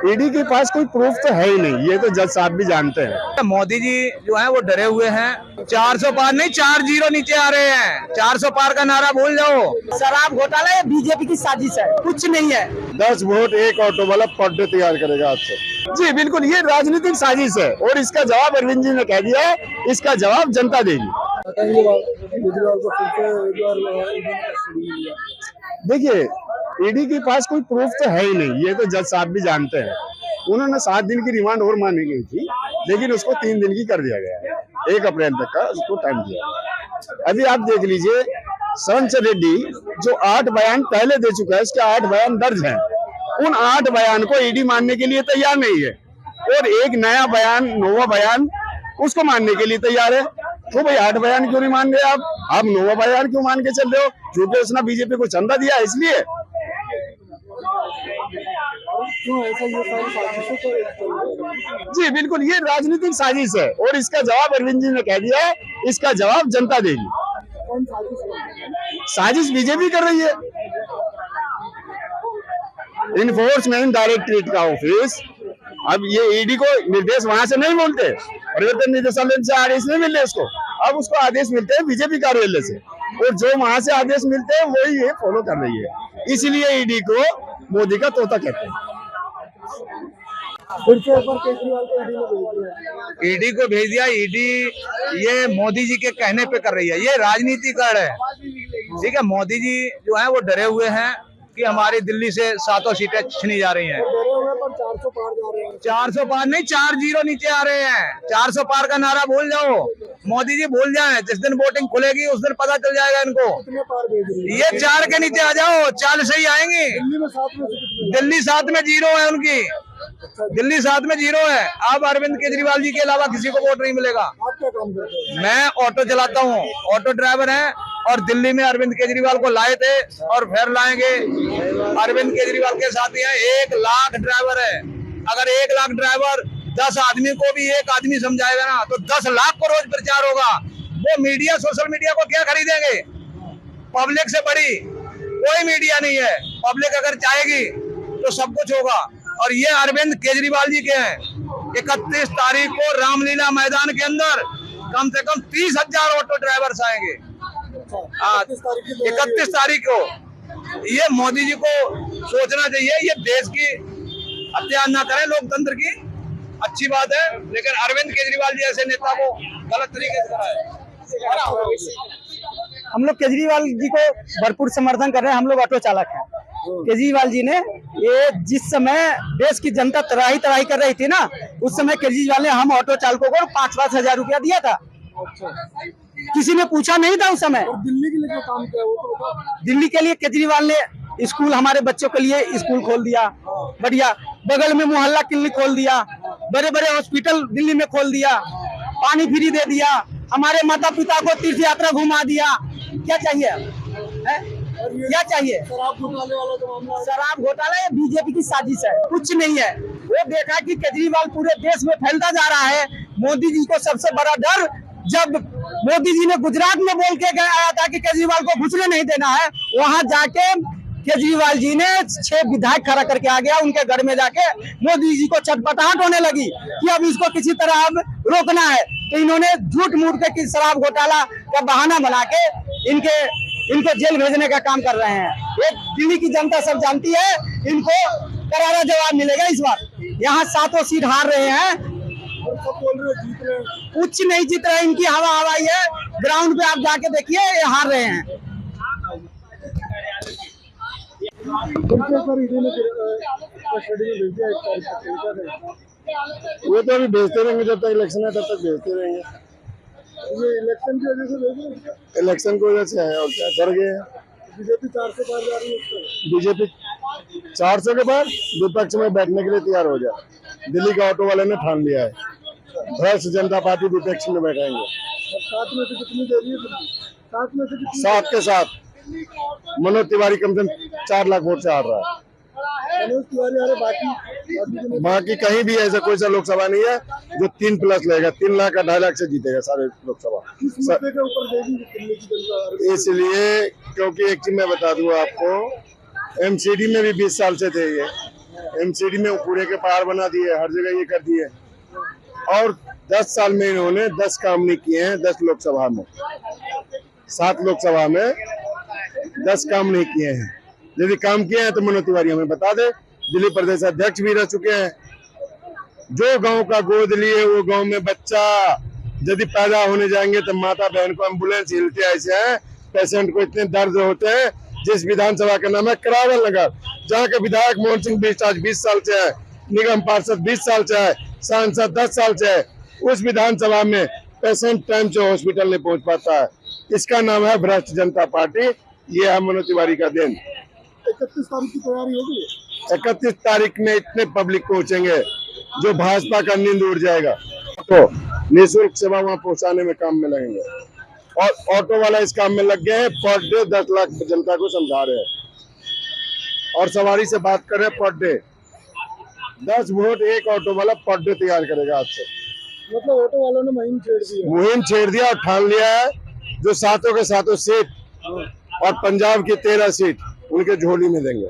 ED के पास कोई proof तो है ही नहीं, ये तो जज साहब भी जानते हैं। मोदी जी जो है वो डरे हुए हैं। 400 पार नहीं 40 नीचे आ रहे हैं। 400 पार का नारा भूल जाओ। शराब घोटाला ये बीजेपी की साजिश है, कुछ नहीं है। 10 वोट एक ऑटो वाला पर डे तैयार करेगा आज से। जी बिल्कुल, ये राजनीतिक साजिश है और इसका जवाब अरविंद जी ने कह दिया है, इसका जवाब जनता देगी। देखिए, ईडी के पास कोई प्रूफ तो है ही नहीं, ये तो जज साहब भी जानते हैं। उन्होंने 7 दिन की रिमांड और मांगी गई थी, लेकिन उसको 3 दिन की कर दिया गया है। 1 अप्रैल तक का उसको टाइम दिया। अभी आप देख लीजिए, संच रेड्डी जो 8 बयान पहले दे चुका है, उसके 8 बयान दर्ज हैं। उन 8 बयान को ईडी मानने के लिए तैयार नहीं है और एक नया बयान, नोवा बयान, उसको मानने के लिए तैयार है। तो भाई 8 बयान क्यों नहीं मान रहे आप नोवा बयान क्यों मान के चल रहे हो? क्योंकि उसने बीजेपी को चंदा दिया इसलिए। जी बिल्कुल, ये राजनीतिक साजिश है और इसका जवाब अरविंद जी ने कह दिया है, इसका जवाब जनता देगी। साजिश बीजेपी कर रही है। इन्फोर्समेंट डायरेक्टरेट का ऑफिस, अब ये ईडी को निर्देश वहां से नहीं मिलते, परिवर्तन निदेशालय से आदेश नहीं मिलते इसको, अब उसको आदेश मिलते हैं बीजेपी कार्यालय से, और जो वहां से आदेश मिलते हैं वही ये फॉलो कर रही है। इसलिए ईडी को मोदी का तोता कहते हैं। फिर से एक बार केजरीवाल को ईडी ने भेज दिया। ईडी को भेज दिया। ईडी ये मोदी जी के कहने पे कर रही है, ये राजनीतिकरण है। ठीक है, मोदी जी जो है वो डरे हुए हैं कि हमारी दिल्ली से 7 सीटें छीनी जा रही हैं। डरे हुए पर 400 पार जा रहे हैं। 400 पार नहीं 40 नीचे आ रहे हैं। 400 पार का नारा भूल जाओ। मोदी जी भूल जाएं, जिस दिन वोटिंग खुलेगी उस दिन पता चल जाएगा इनको। कितने पार भेज रही है? ये 4 के नीचे आ जाओ, 4 से ही आएंगी। दिल्ली में 7 में से कितने? दिल्ली 7 में 0 है उनकी। दिल्ली 7 में 0 है। अब अरविंद केजरीवाल जी के अलावा किसी को वोट नहीं मिलेगा। आप क्या काम करते हैं? मैं ऑटो चलाता हूँ, ऑटो ड्राइवर है, और दिल्ली में अरविंद केजरीवाल को लाए थे और फिर लाएंगे। अरविंद केजरीवाल के साथी हैं 1 लाख ड्राइवर है। अगर 1 लाख ड्राइवर 10 आदमी को भी एक आदमी समझाएगा ना, तो 10 लाख को रोज प्रचार होगा। वो मीडिया, सोशल मीडिया को क्या खरीदेंगे? पब्लिक से बड़ी कोई मीडिया नहीं है। पब्लिक अगर चाहेगी तो सब कुछ होगा। और ये अरविंद केजरीवाल जी के हैं। 31 तारीख को रामलीला मैदान के अंदर कम से कम 30,000 ऑटो ड्राइवर्स आएंगे। 31 तारीख को। ये मोदी जी को सोचना चाहिए, ये देश की हत्या ना करें, लोकतंत्र की अच्छी बात है, लेकिन अरविंद केजरीवाल जी ऐसे नेता को गलत तरीके से कराए। हम लोग केजरीवाल जी को भरपूर समर्थन कर रहे हैं। हम लोग ऑटो चालक हैं। केजरीवाल जी ने ये जिस समय देश की जनता तराही तराही कर रही थी ना, उस समय केजरीवाल ने हम ऑटो चालकों को 5-5 हजार रुपया दिया था। किसी ने पूछा नहीं था उस समय। और दिल्ली के लिए क्या काम किया वो तो बताओ। दिल्ली के लिए केजरीवाल ने स्कूल, हमारे बच्चों के लिए स्कूल खोल दिया, बढ़िया। बगल में मोहल्ला क्लिनिक खोल दिया, बड़े बड़े हॉस्पिटल दिल्ली में खोल दिया, पानी फ्री दे दिया, हमारे माता पिता को तीर्थ यात्रा घुमा दिया। क्या चाहिए है? क्या चाहिए? शराब घोटाले वाला जो मामला है। शराब घोटाला ये बीजेपी की साजिश है, कुछ नहीं है। वो देखा कि केजरीवाल पूरे देश में फैलता जा रहा है। मोदी जी को सबसे बड़ा डर, जब मोदी जी ने गुजरात में बोल के आया था कि केजरीवाल को घुसने नहीं देना है, वहां जाके केजरीवाल जी ने 6 विधायक खड़ा करके आ गया। उनके घर में जाके मोदी जी को चटपटाहट होने लगी कि अब इसको किसी तरह अब रोकना है। तो इन्होंने झूठ मूठ के शराब घोटाला का बहाना बना के इनको जेल भेजने का काम कर रहे हैं। ये दिल्ली की जनता सब जानती है, इनको करारा जवाब मिलेगा इस बार। यहाँ 7 सीट हार रहे हैं, सब बोल रहे जीत रहे हैं। कुछ नहीं जीत रहे। इनकी हवा हवाई है। ग्राउंड पे आप जाके देखिए, ये हार रहे हैं। फिर से एक बार ईडी ने कस्टडी में भेज दिया 1 तारीख तक। वो तो अभी भेजते रहेंगे, जब तक इलेक्शन है तब तक भेजते रहेंगे। ये इलेक्शन की वजह से भेज रहे हैं। इलेक्शन की वजह से है और क्या, डर गए हैं। बीजेपी 400 पार जा रही है उस पर। बीजेपी 400 के बाद विपक्ष में बैठने के लिए तैयार हो जाए। दिल्ली का ऑटो वाले ने ठान लिया है, भारतीय जनता पार्टी विपक्ष में बैठेंगे। और 7 में से कितनी दे रही है? 7 में से कितनी? 7 के साथ मनोज तिवारी कम से कम 4 लाख वोट से हार रहा है। मनोज तिवारी आ रहे, बाकी कहीं भी ऐसा कोई सा लोकसभा नहीं है जो 3+ लेगा। 3 लाख का 2.5 लाख से जीतेगा सारे लोकसभा। मुद्दे के ऊपर देगी दिल्ली की जनता। इसलिए क्योंकि एक चीज मैं बता दूं आपको, एमसीडी में भी 20 साल से थे ये, एमसीडी में कूड़े के पहाड़ बना दिए, हर जगह ये कर दिए। और 10 साल में इन्होंने 10 काम नहीं किए हैं। 10 लोकसभा में, 7 लोकसभा में 10 काम नहीं किए हैं। यदि काम किए हैं तो मनोज तिवारी हमें बता दे। दिल्ली प्रदेश अध्यक्ष भी रह चुके हैं। जो गांव का गोद लिए, वो गांव में बच्चा यदि पैदा होने जाएंगे तो माता बहन को एम्बुलेंस हिलते ऐसे हैं, पेशेंट को इतने दर्द होते हैं। जिस विधानसभा का नाम है करावल नगर, जहाँ के विधायक मोहन सिंह बिष्ट आज 20 साल से है, निगम पार्षद 20 साल से है, सांसद 10 साल से है, उस विधानसभा में पेशेंट टाइम से हॉस्पिटल नहीं पहुंच पाता है। इसका नाम है भ्रष्ट जनता पार्टी। ये है मनोज तिवारी का दिन। 31 तारीख की तैयारी होगी। 31 तारीख में इतने पब्लिक पहुंचेंगे जो भाजपा का नींद उड़ जाएगा। तो निःशुल्क सेवा वहां पहुंचाने में काम में लगेंगे। और ऑटो वाला इस काम में लग गए हैं। पर डे 10 लाख जनता को समझा रहे हैं और सवारी से बात कर रहे हैं। पर डे 10 वोट एक ऑटो वाला पर डे तैयार करेगा आज से। मतलब ऑटो वालों ने मुहिम छेड़ दी है। और ठान लिया है जो सातों के सातों सीट और पंजाब की 13 सीट उनके झोली में देंगे।